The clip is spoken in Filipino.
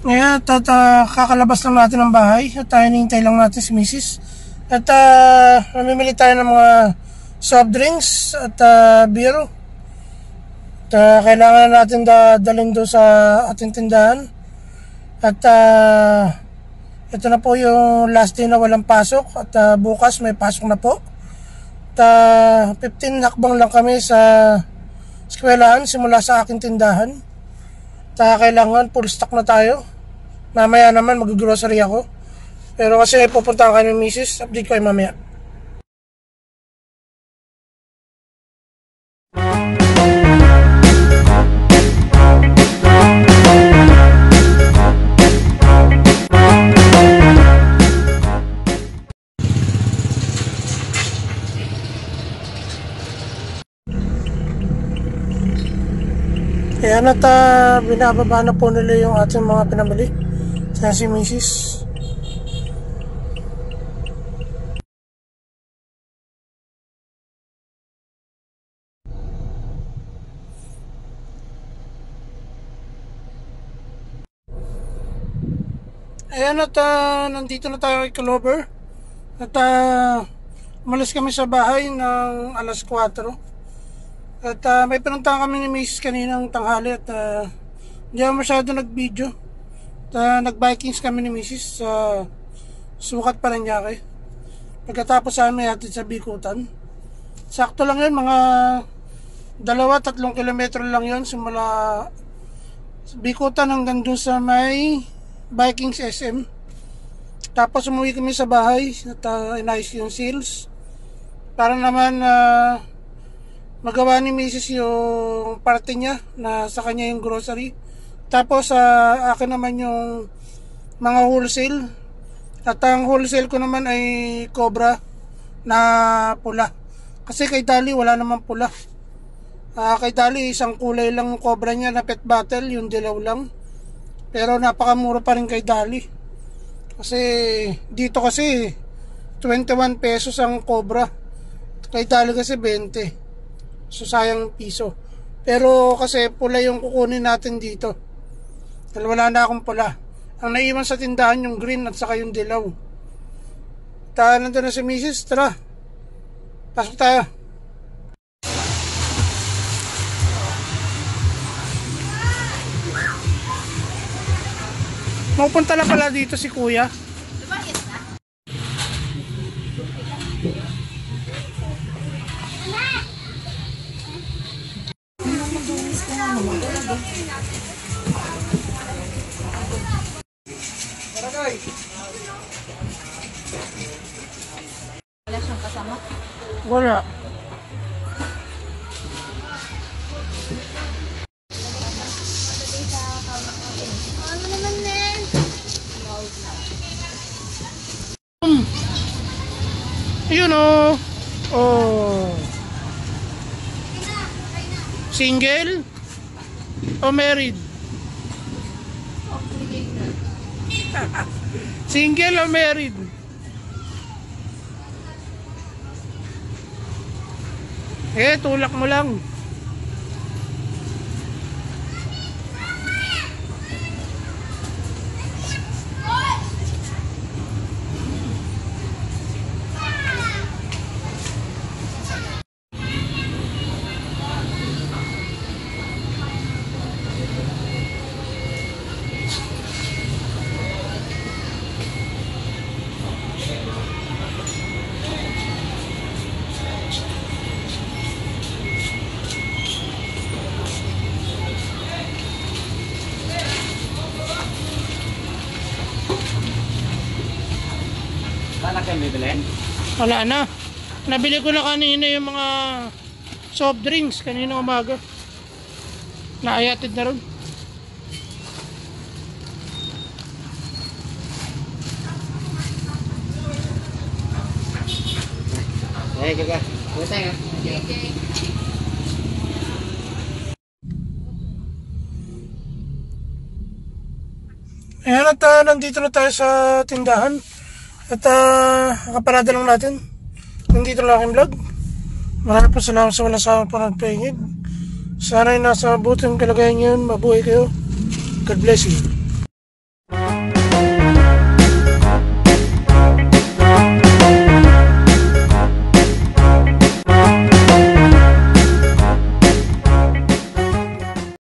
Ngayon at kakalabas lang natin ng bahay at hinihintay lang natin si Mrs. At mamimili tayo ng mga soft drinks at beer. At kailangan natin dalhin doon sa ating tindahan. At ito na po yung last day na walang pasok. At bukas may pasok na po. At 15 hakbang lang kami sa eskwelahan simula sa aking tindahan. At kailangan full stock na tayo. Mamaya naman mag-grocery ako. Pero kasi pupunta kayo ng Mrs. Update ko ay mamaya. Ayan at binababa na po nila yung ating mga pinamili. Sa si Mrs. Ayan at nandito na tayo kay Clover. At umalis kami sa bahay ng alas 4. At may pinuntahan kami ni Mrs. kaninang tanghali at hindi ako masyado nag-video. Nag-bikings kami ni Mrs. Sukat Paranaque. Pagkatapos may hatid sa Bikutan. Sakto lang yun, mga 2-3 kilometro lang yun simula Bikutan hanggang dun sa may Vikings SM. Tapos umuwi kami sa bahay at inayos yung seals para naman magawa ni Mrs. yung parte niya na sa kanya yung grocery. Tapos akin naman yung mga wholesale. At ang wholesale ko naman ay Cobra na pula. Kasi kay Dali wala naman pula. Kay Dali isang kulay lang yung Cobra niya na pet bottle, yung dilaw lang. Pero napakamura pa rin kay Dali. Kasi dito kasi 21 pesos ang Cobra. Kay Dali kasi 20. So sayang piso. Pero kasi pula yung kukunin natin dito. Dahil wala na akong pula. Ang naiwan sa tindahan yung green at saka yung dilaw. Nandun na si Mrs. Tara, pasok tayo. Mapunta na pala dito si Kuya. Wala siyang kasama? Wala. Ano naman din? Yun o. Oh. Single o married? Single o married? Tulak mo lang. Wala kayong bibilin? Wala na. Nabili ko na kanina yung mga soft drinks kanina umaga. Naayatid na ron. Gaga. Wala tayo. Ayan at nandito na tayo sa tindahan. At nakaparada lang natin. Nandito lang aking vlog. Maraming po salamat sa walang sawang panagpaingid. Sana ay nasa mabuting kalagayan yun. Mabuhay kayo. God bless you.